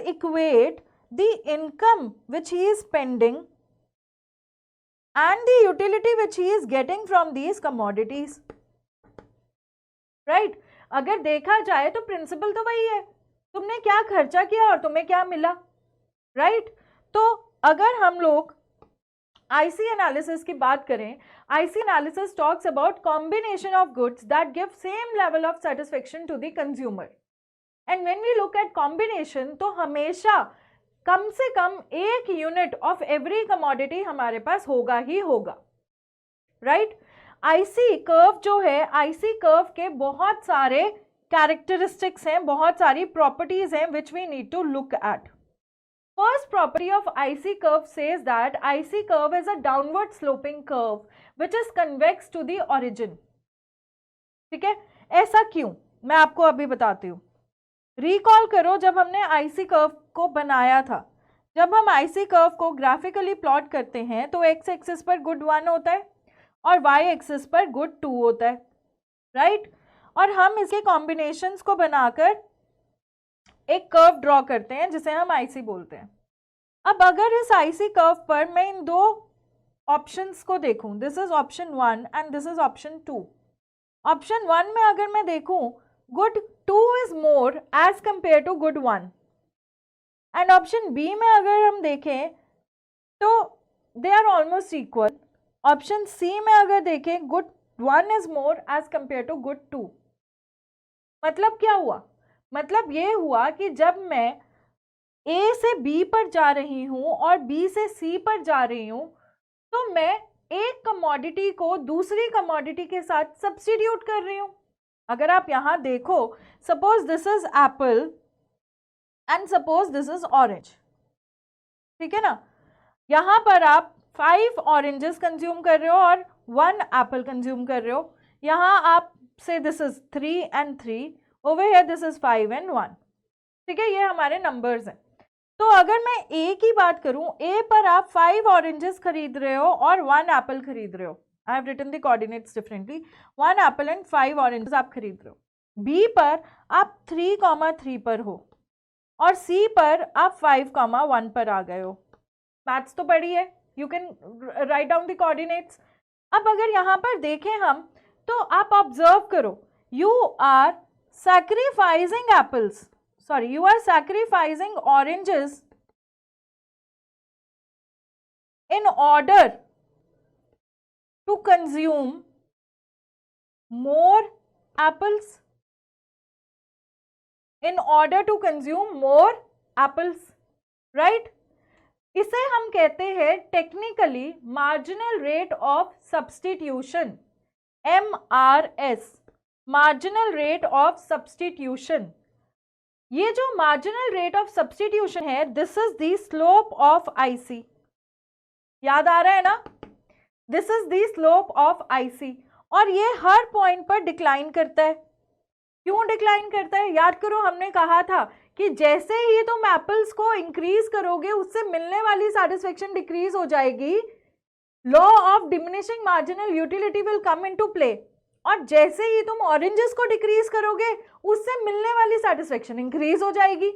equate the income which he is spending and the utility which he is getting from these commodities। right, अगर देखा जाए तो principal तो वही है, तुमने क्या खर्चा किया और तुम्हें क्या मिला। right, तो अगर हम लोग IC एनालिसिस की बात करें, IC analysis talks about combination of goods that give same level of satisfaction to the consumer. And when we look at combination, तो हमेशा कम से कम एक यूनिट ऑफ एवरी कमोडिटी हमारे पास होगा ही होगा। राइट, आईसी कर्व जो है, आईसी कर्व के बहुत सारे कैरेक्टरिस्टिक्स हैं, बहुत सारी प्रॉपर्टीज हैं which we need to look at. First property of IC curve says that IC curve is a downward sloping curve which is convex to the origin. ठीक है, ऐसा क्यों, मैं आपको अभी बताती हूँ. रिकॉल करो जब हमने IC कर्व को बनाया था. जब हम IC कर्व को ग्राफिकली प्लॉट करते हैं तो x एक्सिस पर गुड 1 होता है और y एक्सिस पर गुड 2 होता है, राइट. और हम इसके कॉम्बिनेशंस को बनाकर एक कर्व ड्रॉ करते हैं जिसे हम आईसी बोलते हैं. अब अगर इस आईसी कर्व पर मैं इन दो ऑप्शंस को देखूं, this is option 1 and this is option 2. Option 1 में अगर मैं देखूं, good 2 is more as compare to good 1, and option B में अगर हम देखें तो they are almost equal. Option C में अगर देखें, good 1 is more as compare to good 2. मतलब क्या हुआ, मतलब ये हुआ कि जब मैं A से B पर जा रही हूँ और B से C पर जा रही हूँ तो मैं एक कमोडिटी को दूसरी कमोडिटी के साथ सब्स्टिट्यूट कर रही हूँ. अगर आप यहाँ देखो, suppose this is apple and suppose this is orange, ठीक है ना. यहाँ पर आप 5 ऑरेंजेस कंज्यूम कर रहे हो और 1 एप्पल कंज्यूम कर रहे हो. यहाँ आप से this is 3 and 3, over here this is 5 and 1. ठीक है, ये हमारे नंबर्स हैं. तो अगर मैं A की बात करूं, A पर आप 5 ऑरेंजेस खरीद रहे हो और 1 एप्पल खरीद रहे हो. I have written the coordinates differently. 1 apple and 5 oranges आप खरीद रहे हो. B पर आप 3,3 पर हो और C पर आप 5,1 पर आ गए हो. मैथ्स तो पढ़ी है, you can write down the coordinates. अब अगर यहाँ पर देखें हम तो आप ऑब्जर्व करो, you are sacrificing apples, sorry, you are sacrificing oranges in order to consume more apples, in order to consume more apples, right. इसे हम कहते हैं technically marginal rate of substitution, MRS, marginal rate of substitution. ये जो marginal rate of substitution है, this is the slope of IC. याद आ रहा है ना, this is the slope of IC. और ये हर पॉइंट पर डिक्लाइन करता है. क्यों डिक्लाइन करता है, याद करो हमने कहा था कि जैसे ही तुम एप्पल्स को इंक्रीज करोगे उससे मिलने वाली सेटिस्फेक्शन डिक्रीज हो जाएगी. Law of diminishing marginal utility will come into play. और जैसे ही तुम ऑरेंजेस को डिक्रीज करोगे उससे मिलने वाली सेटिस्फेक्शन इंक्रीज हो जाएगी.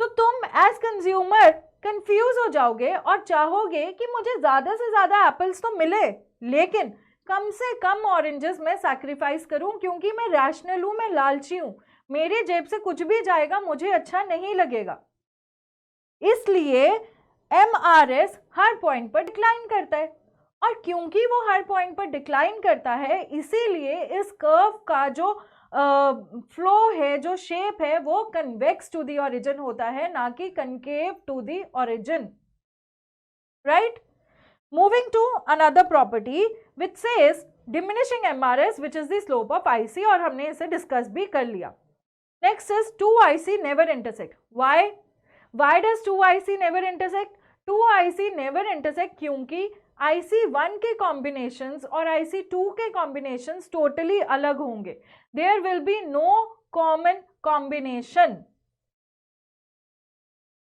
तो तुम एज कंज्यूमर कंफ्यूज हो जाओगे और चाहोगे कि मुझे ज्यादा से ज्यादा एप्पल्स तो मिले लेकिन कम से कम ऑरेंजेस मैं सैक्रिफाइस करूं क्योंकि मैं रैशनल हूं, मैं लालची हूं, मेरे जेब से कुछ भी जाएगा मुझे अच्छा नहीं लगेगा. इसलिए MRS हर पॉइंट पर डिक्लाइन करता है. और क्योंकि वो हर पॉइंट पर डिक्लाइन करता है इसीलिए इस कर्व का जो फ्लो है, जो शेप है, वो कन्वेक्स टू द ओरिजिन होता है, ना कि concave to the origin, right. Moving to another property which says diminishing MRS which is the slope of IC, और हमने इसे डिस्कस भी कर लिया. Next is 2IC never intersect. Why does 2IC never intersect? 2IC never intersect क्योंकि IC1 के combinations और IC2 के कॉम्बिनेशंस टोटली अलग होंगे. There will be no common combination.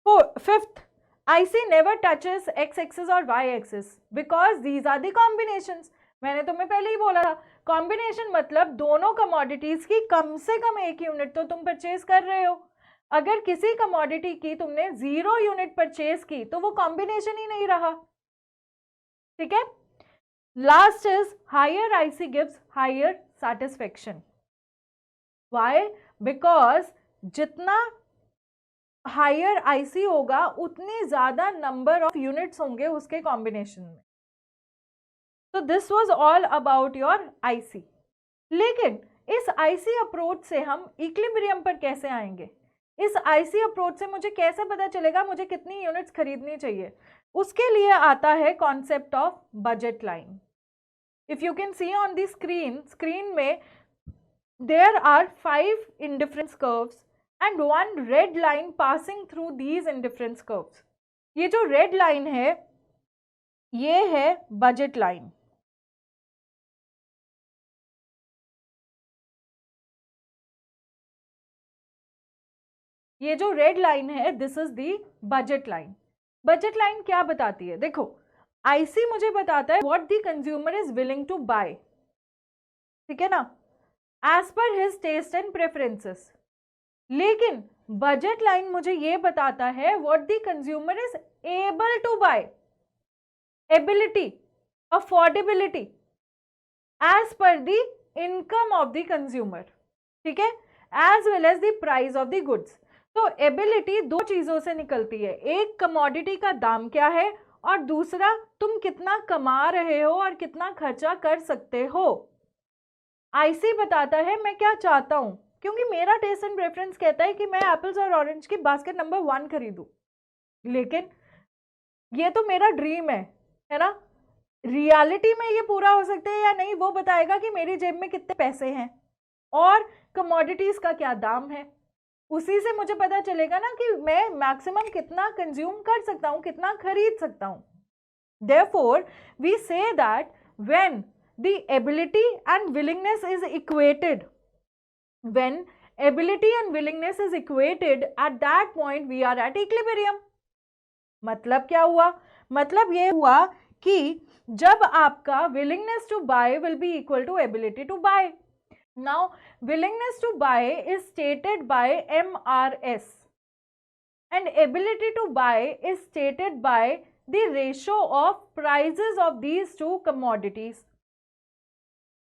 Fifth, IC never touches X axis और Y axis because these are the combinations. मैंने तुम्हें पहले ही बोला था, कॉम्बिनेशन मतलब दोनों कमोडिटीज की कम से कम एक यूनिट तो तुम परचेज कर रहे हो. अगर किसी कमोडिटी की तुमने 0 यूनिट परचेज की तो वो कॉम्बिनेशन ही नहीं रहा. ठीक है. Last is higher IC gives higher satisfaction. Why? Because जितना हायर IC होगा उतनी ज्यादा नंबर ऑफ यूनिट्स होंगे उसके कॉम्बिनेशन में. तो this was all about your IC. लेकिन इस IC अप्रोच से हम इक्विलिब्रियम पर कैसे आएंगे? इस IC अप्रोच से मुझे कैसे पता चलेगा मुझे कितनी यूनिट्स खरीदनी चाहिए? उसके लिए आता है concept of budget line. If you can see on the screen में there are 5 indifference curves and one red line passing through these indifference curves. ये जो red line है ये है budget line. ये जो red line है this is the budget line. budget line क्या बताती है? देखो IC मुझे बताता है what the consumer is willing to buy. ठीक है ना, as per his taste and preferences. लेकिन बजट लाइन मुझे ये बताता है what the consumer is able to buy, ability, affordability as per the income of the consumer. ठीक है, as well as the price of the goods. तो ability दो चीजों से निकलती है, एक कमोडिटी का दाम क्या है और दूसरा तुम कितना कमा रहे हो और कितना खर्चा कर सकते हो. आईसी बताता है मैं क्या चाहता हूं, क्योंकि मेरा टेस्ट एंड प्रेफरेंस कहता है कि मैं एप्पल्स और ऑरेंज की बास्केट नंबर 1 खरीदूं, लेकिन ये तो मेरा ड्रीम है ना. रियलिटी में ये पूरा हो सकता है या नहीं वो बताएगा कि मेरी जेब में कितने पैसे हैं और कमोडिटीज का क्या दाम है. उसी से मुझे पता चलेगा ना कि मैं मैक्सिमम कितना कंज्यूम कर सकता हूं, कितना खरीद सकता हूं. Therefore, we say that when the ability and willingness is equated, when ability and willingness is equated, at that point we are at equilibrium. मतलब क्या हुआ? मतलब ये हुआ कि जब आपका willingness to buy will be equal to ability to buy. Now, willingness to buy is stated by MRS and ability to buy is stated by the ratio of prices of these two commodities.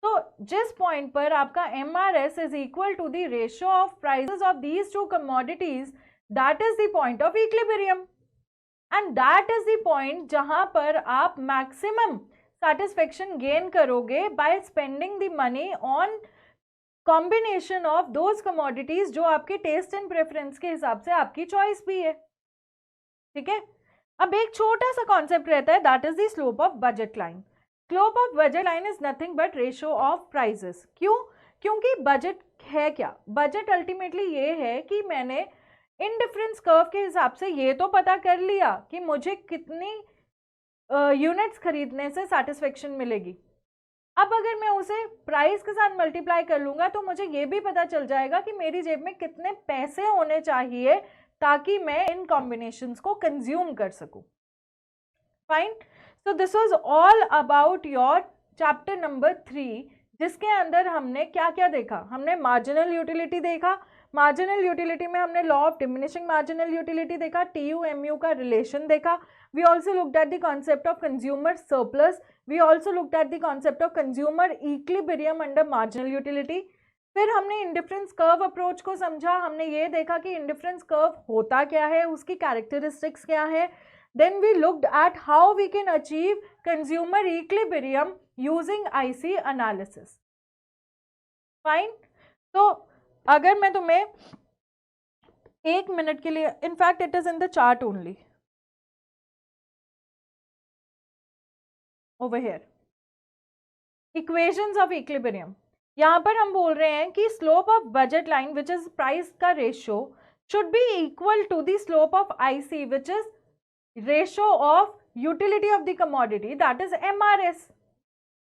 तो जिस point पर आपका MRS is equal to the ratio of prices of these two commodities, that is the point of equilibrium. And that is the point जहां पर आप maximum satisfaction gain करोगे by spending the money on combination of those commodities जो आपके taste and preference के हिसाब से आपकी choice भी है. ठीक है, अब एक छोटा सा कॉन्सेप्ट रहता है, that is the slope of budget line. Slope of budget line is nothing but ratio of prices. क्यों? क्योंकि बजट है क्या? बजट अल्टीमेटली ये है कि मैंने इंडिफरेंस कर्व के हिसाब से ये तो पता कर लिया कि मुझे कितनी यूनिट्स खरीदने से सेटिस्फेक्शन मिलेगी. अब अगर मैं उसे प्राइस के साथ मल्टीप्लाई कर लूंगा तो मुझे ये भी पता चल जाएगा कि मेरी जेब में कितने पैसे होने चाहिए ताकि मैं इन कॉम्बिनेशंस को कंज्यूम कर सकूं. Fine. So this was all about your chapter number 3, जिसके अंदर हमने क्या क्या देखा. हमने मार्जिनल यूटिलिटी देखा. मार्जिनल यूटिलिटी में हमने law of diminishing marginal utility देखा, TU-MU का रिलेशन देखा. We also looked at the concept of consumer surplus. We also looked at the concept of consumer equilibrium under marginal utility. फिर हमने indifference curve approach को समझा. हमने ये देखा कि इंडिफरेंस कर्व होता क्या है, उसकी कैरेक्टरिस्टिक्स क्या है. Then we looked at how we can achieve consumer equilibrium using IC analysis. Fine. तो अगर मैं तुम्हें 1 मिनट के लिए, in fact it is in the chart only over here, equations of equilibrium. यहां पर हम बोल रहे हैं कि slope of budget line which is price का ratio should be equal to the slope of IC which is ratio of utility of the commodity, that is MRS.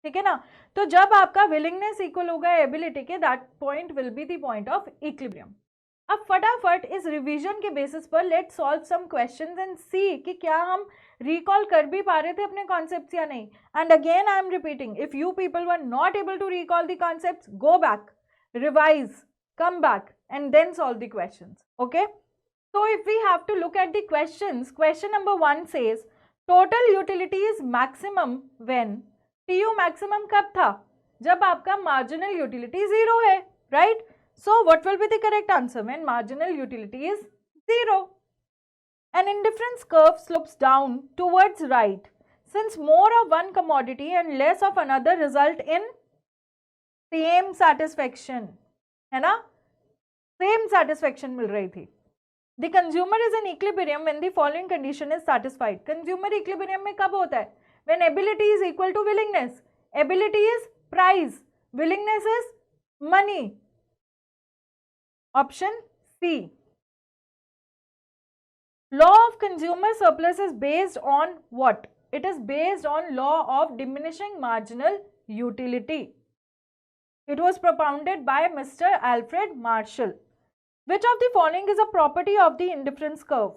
ठीक है ना. तो जब आपका विलिंगनेस इक्वल होगा एबिलिटी के, that point will be the point of equilibrium. अब फटाफट इस रिवीजन के बेसिस पर let's solve some questions and see कि क्या हम रिकॉल कर भी पा रहे थे अपने कॉन्सेप्ट्स या नहीं. And again I am repeating, if you people were not able to recall the concepts, go back, revise, come back and then solve the questions. Okay. So if we have to look at the questions, question number 1 says total utility is maximum when TU maximum कब था? जब आपका marginal utility 0 है, right? So what will be the correct answer when marginal utility is 0? An indifference curve slopes down towards right since more of one commodity and less of another result in same satisfaction. है ना? Same satisfaction मिल रही थी. The consumer is in equilibrium when the following condition is satisfied. Consumer equilibrium में कब होता है? When ability is equal to willingness. ability is price, willingness is money. Option C. Law of consumer surplus is based on what? It is based on law of diminishing marginal utility. It was propounded by Mr. Alfred Marshall. Which of the following is a property of the indifference curve?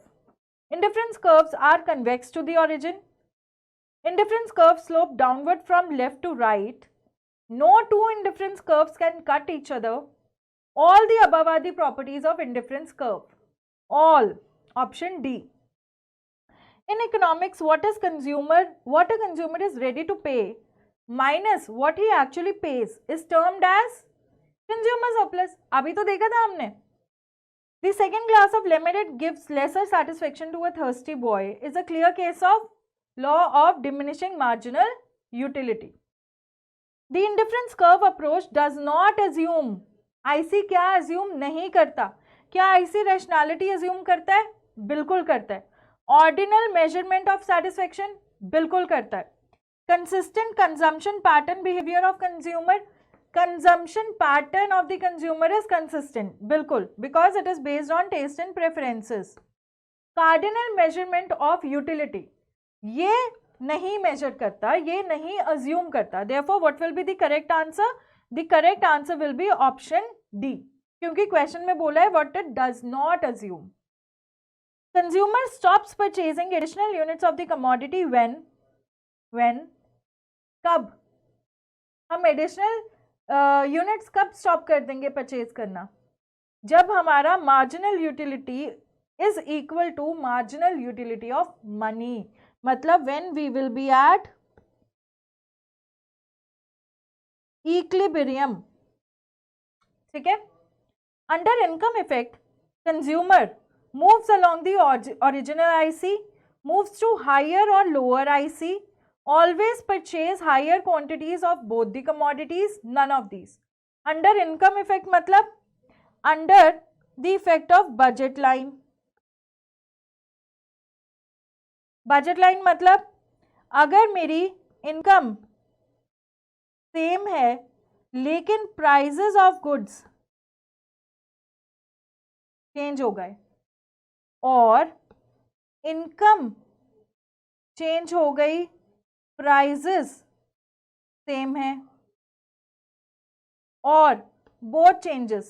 Indifference curves are convex to the origin. Indifference curves slope downward from left to right. No two indifference curves can cut each other. All the above are the properties of indifference curve. All. Option D. In economics, what a consumer is ready to pay minus what he actually pays is termed as consumer surplus. अभी तो देखा था हमने. The second glass of lemonade gives lesser satisfaction to a thirsty boy is a clear case of law of diminishing marginal utility. The indifference curve approach does not assume. IC क्या assume नहीं करता? क्या IC rationality assume करता है? बिल्कुल करता है. Ordinal measurement of satisfaction बिल्कुल करता है. Consistent consumption pattern behavior of consumer. Consumption pattern of the consumer is consistent, बिल्कुल, because it is based on taste and preferences. Cardinal measurement of utility, ये नहीं measure करता, ये नहीं assume करता. Therefore, what will be the correct answer? The correct answer will be option D, क्योंकि question में बोला है what it does not assume. Consumer stops purchasing additional units of the commodity when कब? हम additional यूनिट्स कब stop कर देंगे purchase करना? जब हमारा marginal utility is equal to marginal utility of money. मतलब when we will be at equilibrium. ठीक है. Under income effect consumer moves along the original IC, moves to higher और lower IC, always purchase higher quantities of both the commodities, none of these. Under income effect मतलब under the effect of budget line. Budget line मतलब अगर मेरी income same है लेकिन prices of goods change हो गए और इनकम चेंज हो गई, प्राइजेस सेम है और बोथ चेंजेस,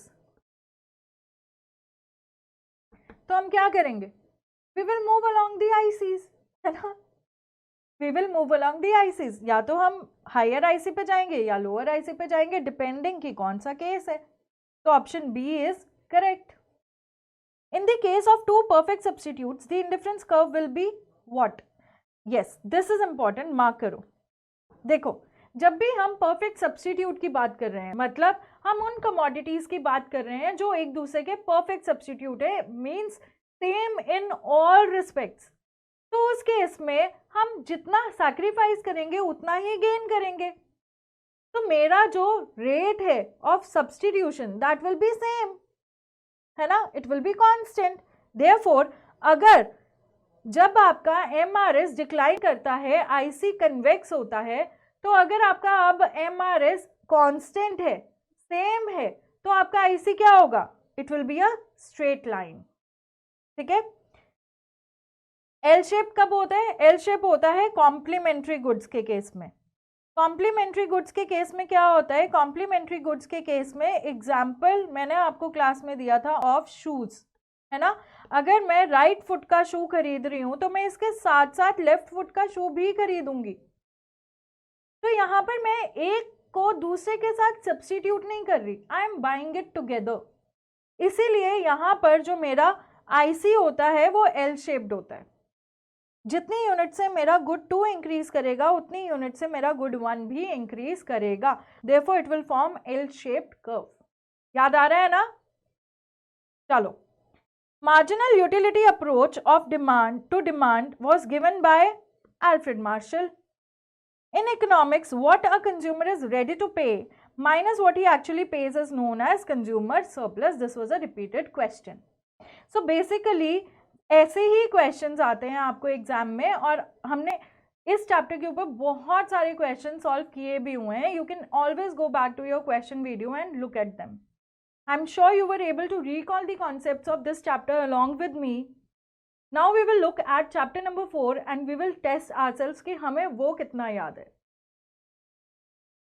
तो हम क्या करेंगे? We will move along the ICs, है ना. We will move along the ICs. या तो हम हायर आईसी पे जाएंगे या लोअर आईसी पे जाएंगे, डिपेंडिंग कि कौन सा केस है. तो option B is correct. In the case of two perfect substitutes the indifference curve will be what? Yes, this is important, mark करो. देखो, जब भी हम परफेक्ट सब्स्टिट्यूट की बात कर रहे हैं मतलब हम उन कमोडिटीज की बात कर रहे हैं जो एक दूसरे के परफेक्ट सब्स्टिट्यूट है, means same in all respects. तो उस केस में हम जितना सैक्रिफाइस करेंगे उतना ही गेन करेंगे. तो मेरा जो रेट है of substitution that will be same, है ना, it will be constant. Therefore अगर जब आपका MRS डिक्लाइन करता है, IC कन्वेक्स होता है, तो अगर आपका अब MRS कांस्टेंट है, सेम है, तो आपका IC क्या होगा? It will be a straight line. ठीक है. एल शेप कब होता है? एल शेप होता है कॉम्प्लीमेंट्री गुड्स के केस में. कॉम्प्लीमेंट्री गुड्स के केस में क्या होता है? कॉम्प्लीमेंट्री गुड्स के केस में एग्जाम्पल मैंने आपको क्लास में दिया था ऑफ शूज, है ना. अगर मैं राइट फुट का शू खरीद रही हूं तो मैं इसके साथ साथ लेफ्ट फुट का शू भी खरीदूंगी. तो यहाँ पर मैं एक को दूसरे के साथ सब्स्टिट्यूट नहीं कर रही, I am buying it together. इसीलिए यहाँ पर जो मेरा आईसी होता है वो एल शेप्ड होता है. जितनी यूनिट से मेरा गुड 2 इंक्रीज करेगा उतनी यूनिट से मेरा गुड 1 भी इंक्रीज करेगा. Therefore it will form L shaped curve. याद आ रहा है ना? चलो. Marginal utility approach of demand to demand was given by Alfred Marshall. In economics, what a consumer is ready to pay minus what he actually pays is known as consumer surplus. This was a repeated question. So basically ऐसे ही questions आते हैं आपको exam में और हमने इस चैप्टर के ऊपर बहुत सारे क्वेश्चन सॉल्व किए भी हुए हैं. You can always go back to your question video and look at them. I am sure you were able to recall the concepts of this chapter along with me. Now we will look at chapter number 4 and we will test ourselves कि हमें वो कितना याद है.